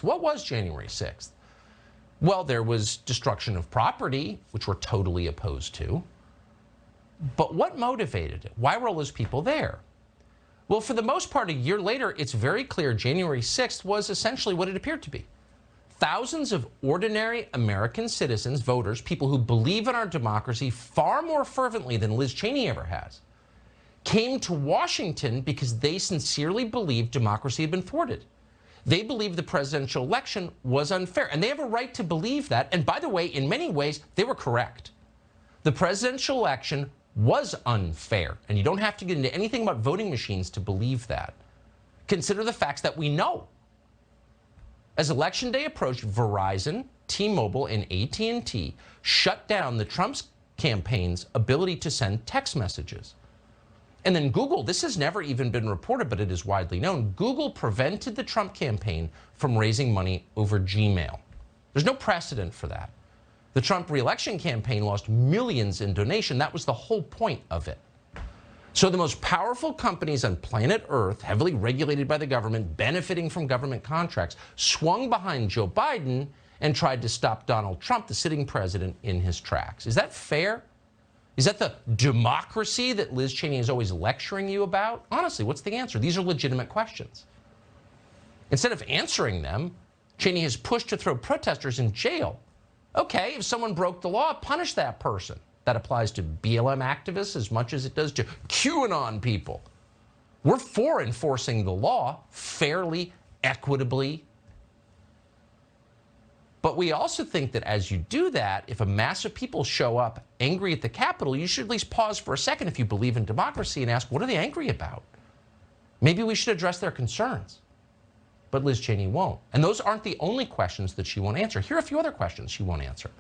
What was January 6th? Well, there was destruction of property, which we're totally opposed to. But what motivated it? Why were all those people there? Well, for the most part, a year later, it's very clear January 6th was essentially what it appeared to be. Thousands of ordinary American citizens, voters, people who believe in our democracy far more fervently than Liz Cheney ever has, came to Washington because they sincerely believed democracy had been thwarted. They believed the presidential election was unfair, and they have a right to believe that. And by the way, in many ways, they were correct. The presidential election was unfair, and you don't have to get into anything about voting machines to believe that. Consider the facts that we know. As Election Day approached, Verizon, T-Mobile, and AT&T shut down the Trump campaign's ability to send text messages. And then Google, this has never even been reported, but it is widely known, Google prevented the Trump campaign from raising money over Gmail. There's no precedent for that. The Trump re-election campaign lost millions in donation. That was the whole point of it. So the most powerful companies on planet Earth, heavily regulated by the government, benefiting from government contracts, swung behind Joe Biden and tried to stop Donald Trump, the sitting president, in his tracks. Is that fair? Is that the democracy that Liz Cheney is always lecturing you about? Honestly, what's the answer? These are legitimate questions. Instead of answering them, Cheney has pushed to throw protesters in jail. Okay, if someone broke the law, punish that person. That applies to BLM activists as much as it does to QAnon people. We're for enforcing the law fairly, equitably. But we also think that as you do that, if a mass of people show up angry at the Capitol, you should at least pause for a second if you believe in democracy and ask, what are they angry about? Maybe we should address their concerns. But Liz Cheney won't. And those aren't the only questions that she won't answer. Here are a few other questions she won't answer.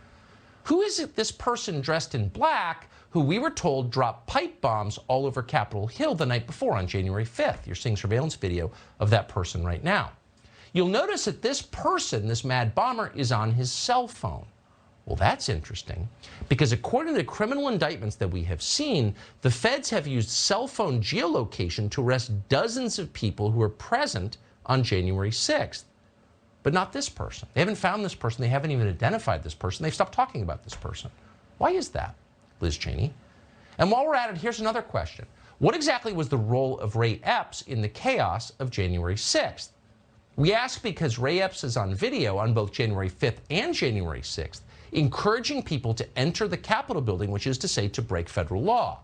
Who is it, this person dressed in black who we were told dropped pipe bombs all over Capitol Hill the night before on January 5th? You're seeing surveillance video of that person right now. You'll notice that this person, this mad bomber, is on his cell phone. Well, that's interesting because according to the criminal indictments that we have seen, the feds have used cell phone geolocation to arrest dozens of people who were present on January 6th. But not this person. They haven't found this person. They haven't even identified this person. They've stopped talking about this person. Why is that, Liz Cheney? And while we're at it, here's another question. What exactly was the role of Ray Epps in the chaos of January 6th? We ask because Ray Epps is on video on both January 5th and January 6th, encouraging people to enter the Capitol building, which is to say to break federal law.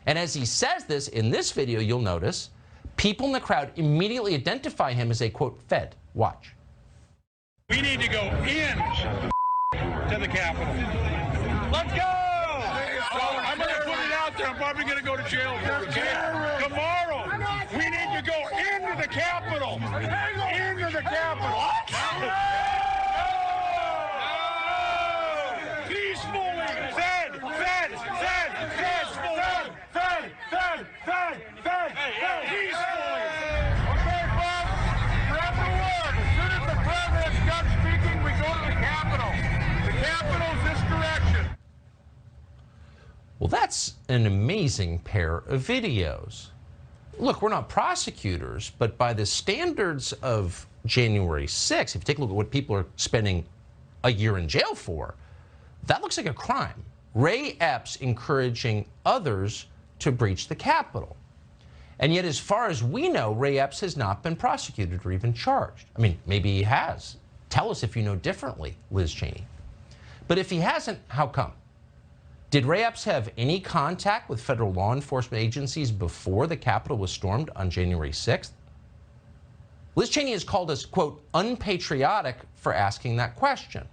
And as he says this in this video, you'll notice people in the crowd immediately identify him as a, quote, Fed. Watch. We need to go in to the Capitol. Let's go! I'm going to put it out there. I'm probably going to go to jail for it, okay? Tomorrow, we need to go into the Capitol. Into the Capitol. Peacefully. Fed. Peacefully. Okay, folks. Remember one. As soon as the president's done speaking, we go to the Capitol. The Capitol's this direction. Well, that's an amazing pair of videos. Look, we're not prosecutors, but by the standards of January 6th, if you take a look at what people are spending a year in jail for, that looks like a crime. Ray Epps encouraging others to breach the Capitol. And yet, as far as we know, Ray Epps has not been prosecuted or even charged. I mean, maybe he has. Tell us if you know differently, Liz Cheney. But if he hasn't, how come? Did Ray Epps have any contact with federal law enforcement agencies before the Capitol was stormed on January 6th? Liz Cheney has called us, quote, unpatriotic for asking that question.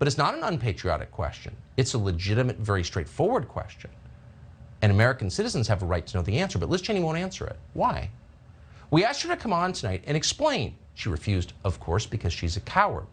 But it's not an unpatriotic question. It's a legitimate, very straightforward question. And American citizens have a right to know the answer, but Liz Cheney won't answer it. Why? We asked her to come on tonight and explain. She refused, of course, because she's a coward.